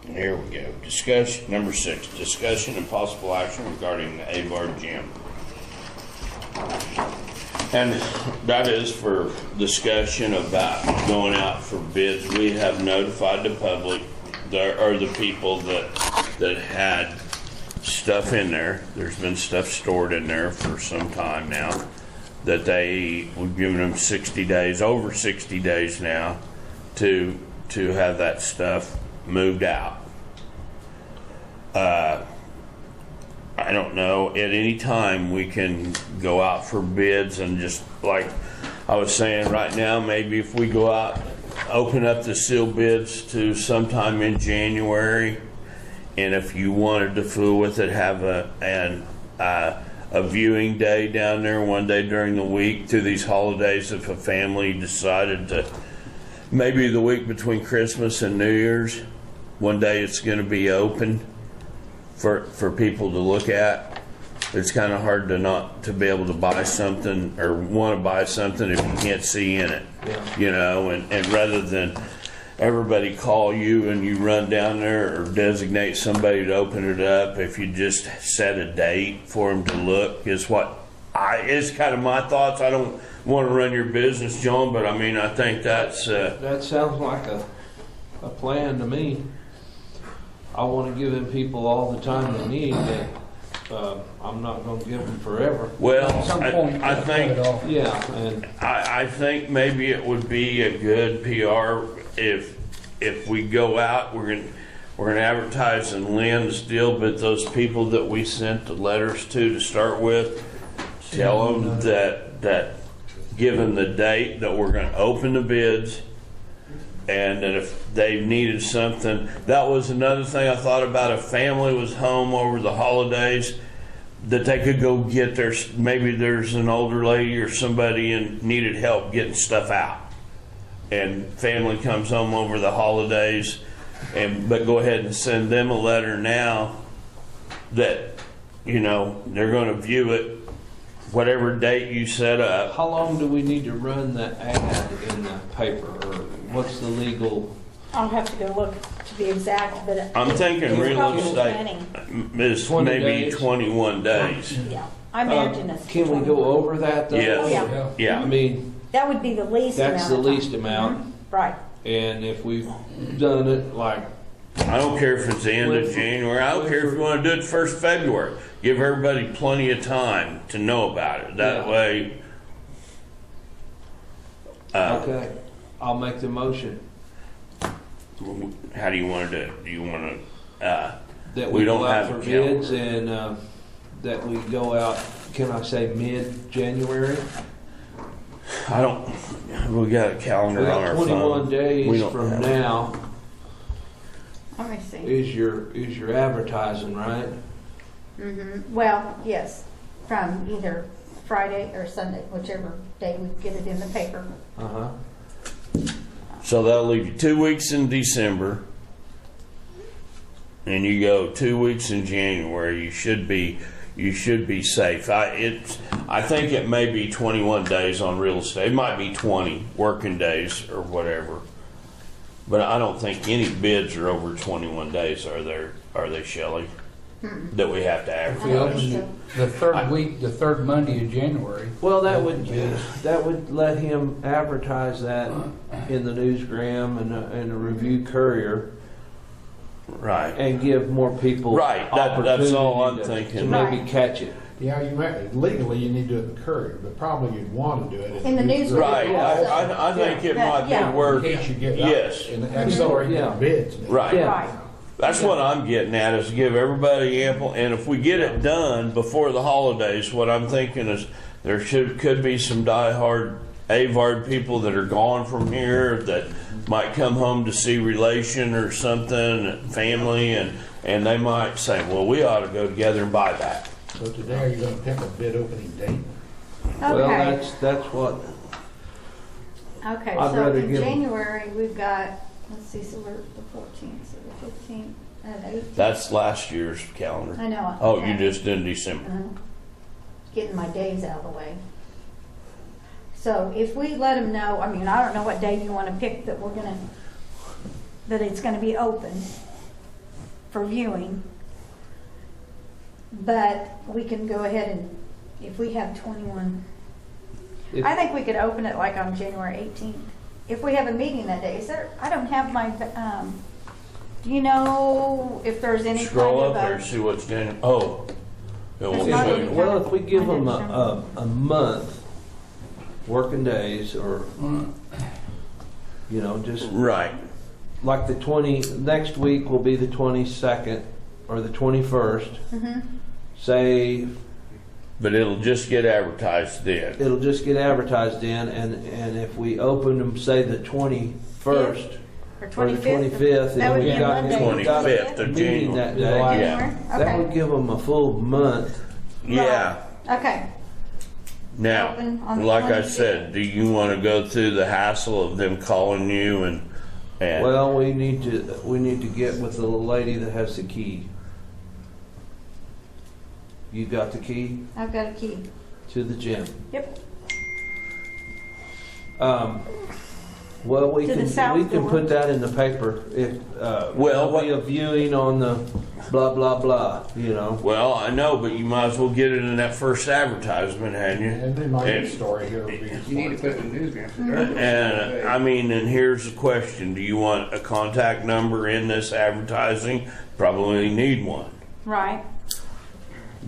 Here we go. Discussion, number 6, discussion and possible action regarding the Avard gym. And that is for discussion about going out for bids. We have notified the public, there are the people that had stuff in there. There's been stuff stored in there for some time now, that we've given them 60 days, over 60 days now, to have that stuff moved out. I don't know, at any time we can go out for bids, and just like I was saying right now, maybe if we go out, open up the sealed bids to sometime in January, and if you wanted to fool with it, have a viewing day down there one day during the week through these holidays. If a family decided to, maybe the week between Christmas and New Year's, one day it's going to be open for people to look at. It's kind of hard to be able to buy something or want to buy something if you can't see in it, you know, and rather than everybody call you and you run down there or designate somebody to open it up, if you just set a date for them to look, is kind of my thoughts. I don't want to run your business, John, but I mean, I think that's that sounds like a plan to me. I want to give them people all the time they need, but I'm not going to give them forever. Well, At some point, I think, Yeah, and I think maybe it would be a good PR if we go out. We're gonna advertise in Lynn's deal, but those people that we sent the letters to start with, tell them that given the date that we're going to open the bids, and that if they needed something, that was another thing I thought about. If family was home over the holidays, that they could go get maybe there's an older lady or somebody and needed help getting stuff out, and family comes home over the holidays, but go ahead and send them a letter now that, you know, they're going to view it whatever date you set up. how long do we need to run the ad in the paper, or what's the legal? I'll have to go look to be exact, but I'm thinking it's real probably estate 20. is 20 maybe days. 21 days. Yeah, I imagine it's. Can we 21. go over that though? Yes. Oh, yeah. Yeah. I mean, That would be the least amount. that's the of time. least amount, Right. and if we've done it like, I don't care if it's the end of January. I don't care if you want to do it 1st February. Give everybody plenty of time to know about it. That Yeah. way. okay, I'll make the motion How do you want to do it? Do you want to? that We we don't go out have for a calendar. bids, and that we go out, can I say mid-January? I don't. We got a We calendar on got our 21 phone. We days don't from have- now Let me see. is your advertising, right? Well, yes, from either Friday or Sunday, whichever day we get it in the paper. Uh-huh. So that'll leave you 2 weeks in December, and you go 2 weeks in January. You should be safe. I think it may be 21 days on real estate. It might be 20 working days or whatever. But I don't think any bids are over 21 days, are they, Shelley? That we have to I don't advertise. think so. The third week, the third Monday of January. Well, that would let him advertise that in the Newsgram and the Review Courier, Right. and give more people Right, that's all I'm opportunity to thinking. maybe Right. catch it. Yeah, you might, legally you need to do it in the Courier, but probably you'd want to do it In the news. Right. Yeah. I think it Yeah. might Yeah. be worth. In case you get Yes. and accelerate Yeah. the bids. Right. Yeah. Right. That's what I'm getting at, is give everybody ample, and if we get it done before the holidays, what I'm thinking is there could be some diehard Avard people that are gone from here that might come home to see relation or something, family, and they might say, well, we ought to go together and buy that. So today, are you going to pick a bid opening date? Well, Okay. that's what, Okay, I'd so rather in give 'em- January, we've got, let's see, so we're the 14th, so the 15th and 18th. That's last year's calendar. I know. Oh, okay. you just did December. Getting my days out of the way. So if we let them know, I don't know what day you want to pick that it's going to be open. for viewing. But we can go ahead and, if we have 21, If- I think we could open it like on January 18th. If we have a meeting that day, is there, I don't have my, do you know if there's any kind Scroll of up there, see what's down. Oh. It won't That's not show even- you. Well, if we give them a month, working days, or, you know, just Right. like the 20, next week will be the 22nd or the 21st. Say, But it'll just get advertised then. it'll just get advertised in, and if we open them, say the 21st or or the 25th? 25th, That and would we be a got, Monday. we got 25th a of meeting that day, January? that would give them a full month. Yeah. Okay. Now, Open on the like I 25th. said, do you want to go through the hassle of them calling you and Well, we need to get with the lady that has the key. You got the key I've got a key. to the gym. Yep. Well, we To the can, south we can door. put that in the paper. If, Well, there'll be a viewing on the blah, blah, blah, you know. well, I know, but you might as well get it in that first advertisement, hadn't you? And then my And- news story here will be. You need to put it in the newsgram. And I mean, and here's the question: do you want a contact number in this advertising? Probably need one, Right.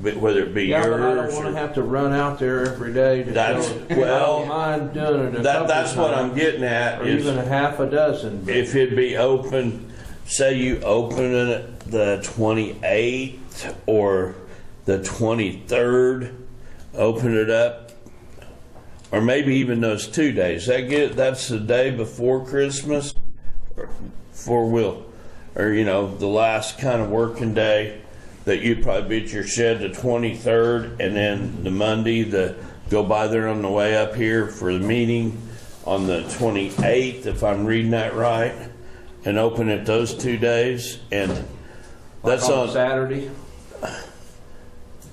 but whether it be Yeah, but I don't yours want to or have to run out there every day to That's- tell, well, I don't mind doing it a that, couple that's what I'm times, getting at. or Is even a half a dozen. but- if it'd be open, say you open it the 28th or the 23rd, open it up, or maybe even those 2 days. That's the day before Christmas, or you know, the last kind of working day that you'd probably be at your shed the 23rd, and then the Monday, go by there on the way up here for the meeting on the 28th, if I'm reading that right, and open it those 2 days. And that's Like on, Saturday.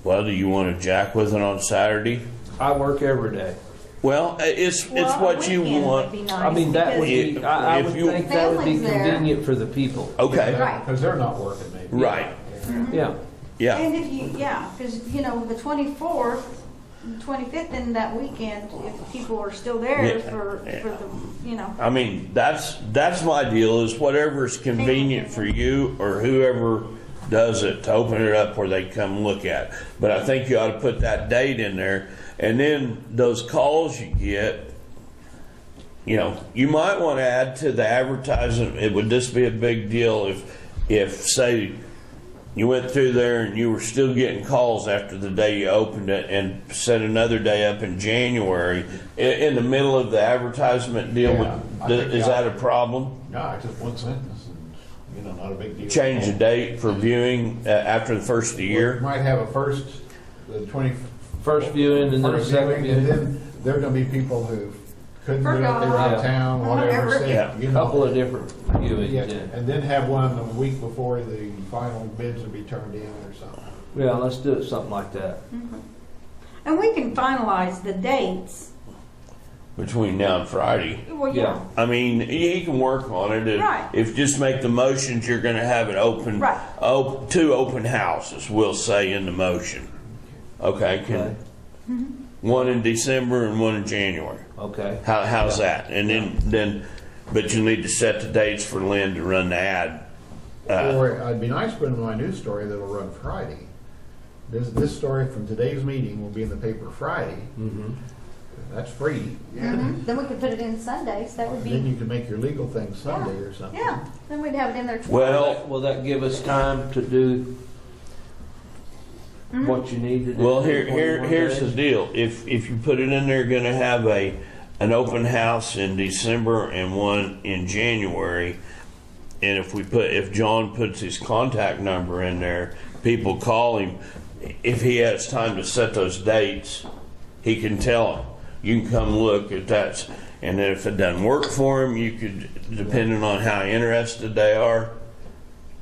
well, do you want to jack with it on Saturday? I work every day. Well, it's Well, a what you weekend want. would be nice I mean, that would because- be, I If would you- think that would be Families there. convenient for the people. Okay, Right. Because they're not working maybe. right, Yeah. yeah. And if you, yeah, because, you know, the 24th, and 25th, and that weekend, if people are still there Yeah, for yeah. the, you know. I mean, that's my deal, is whatever's convenient for you or whoever does it to open it up where they come look at. But I think you ought to put that date in there. And then those calls you get, you know, you might want to add to the advertising. It would just be a big deal if say you went through there and you were still getting calls after the day you opened it, and set another day up in January in the middle of the advertisement deal. Yeah, I think Is that a problem? No, it's just one sentence and, not a big deal. Change the date for viewing after the first of the We year? might have a first, the 20. First viewing and then a first second viewing, and viewing. then there are gonna be people who couldn't do it, they were out Forgot. of town, whatever, Whatever. Yeah. said, Couple of different viewings, Yeah, yeah. and then have one the week before the final bids will be turned in or something. Yeah, let's do it something like that. And we can finalize the dates. Between now and Friday. Well, Yeah. yeah. I mean, he can work on it. Right. If just make the motions, you're going to have an open, Right. 2 open houses, we'll say in the motion. Okay, Okay. one in December and one in January. Okay. How's that? And then, but you need to set the dates for Lynn to run the ad. Or it'd be nice to put in my news story that'll run Friday. This story from today's meeting will be in the paper Friday. Mm-hmm. That's free. Then we could put it in Sundays. That would Then be, you can make your legal thing Sunday or something. yeah. Then we'd have it in there. Well, Will that give us time to do what you need to do? Well, in 21 here's the days? deal. If you put it in there, going to have an open house in December and one in January, and if John puts his contact number in there, people call him. If he has time to set those dates, he can tell them. You can come look at that, and then if it doesn't work for him, you could, depending on how interested they are,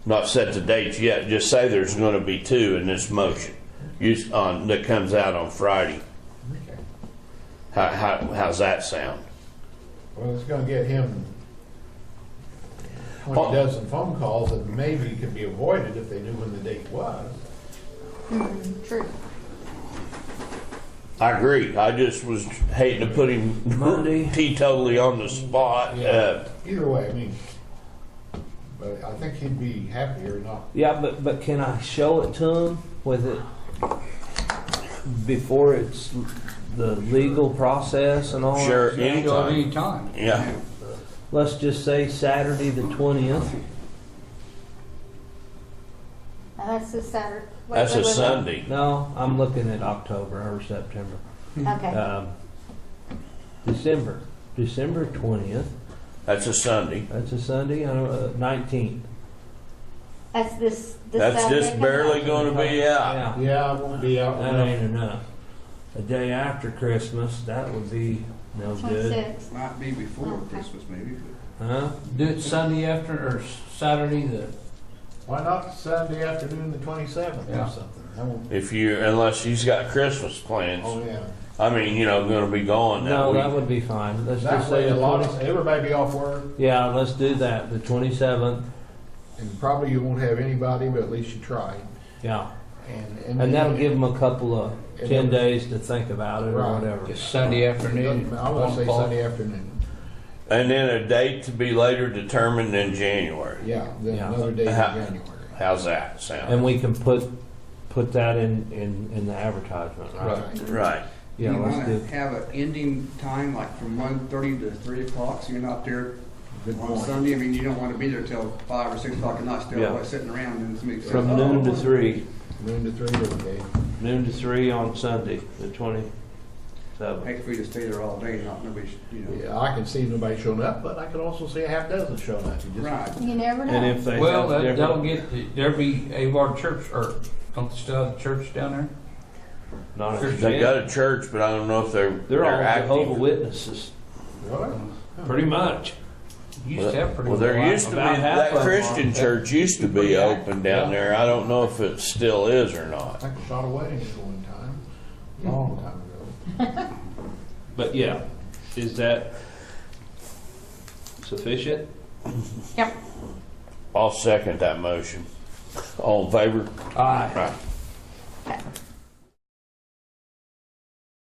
not set the dates yet. Just say there's going to be 2 in this motion that comes out on Friday. Okay. How's that sound? Well, it's gonna get him. 20 phone calls that maybe could be avoided if they knew when the date was. True. I agree. I just was hating to put him Monday. teetotally on the spot. Either way, I mean, but I think he'd be happier not. Yeah, but can I show it to him with it before it's the legal process and all? Sure, that? Show it anytime. anytime. Yeah. Let's just say Saturday the 20th. Now that's this Saturday. Wait, That's wait, a wait, wait. Sunday. No, I'm looking at October or September. Okay. December 20th. That's a Sunday. That's a Sunday. 19th. That's this That's Saturday just coming barely up? going to be out. Yeah, Yeah, I won't be out. that ain't enough. A day after Christmas, that would be no good. 26. Might be before Okay. Christmas maybe, but Huh? Do it Sunday after, or Saturday the, Why not Saturday afternoon, the 27th Yeah. or something? I won't. Unless he's got Christmas plans. Oh, yeah. I mean, going to be gone that No, week. that would be fine. Let's That just way, say a the lot 20. of, everybody be off work, Yeah, let's do that. The 27th. and probably you won't have anybody, but at least you tried. Yeah, And that'll give them a couple of 10 days to think about it or Right. whatever. just Sunday afternoon. I want to say 1 o'clock. Sunday afternoon. And then a date to be later determined in January. Yeah, then Yeah. another day in Ha- January. How's that sound? And we can put that in the advertisement, right? Right. Right. Yeah, you let's want do. to have an ending time like from 1:30 to 3 o'clock, so you're not there Good on point. Sunday. I mean, you don't want to be there till 5 or 6 o'clock at night still Yeah. sitting around and somebody says, From "Oh, noon to 3. Noon to 3 okay. Noon to 3 on Sunday, the 27th. hate for you to stay there all day, not nobody's, Yeah, I can see nobody showing up, but I could also see a half dozen showing up. You just- Right. You never know. And if they Well, have that'll different, get, there'll be Avard Church, or don't they still have the church down there? not Church. They got a church, but I don't know if they're all active. Jehovah's Witnesses, Really? pretty much. Used to have pretty Well, there well. used to be, About half that of them Christian are. church used to be Pretty open down there. I don't know if it still is or I not. think I shot a wedding at one time. Long time ago. But yeah, is that sufficient? Yep. I'll second that motion. All in favor? Aye. Right. Okay.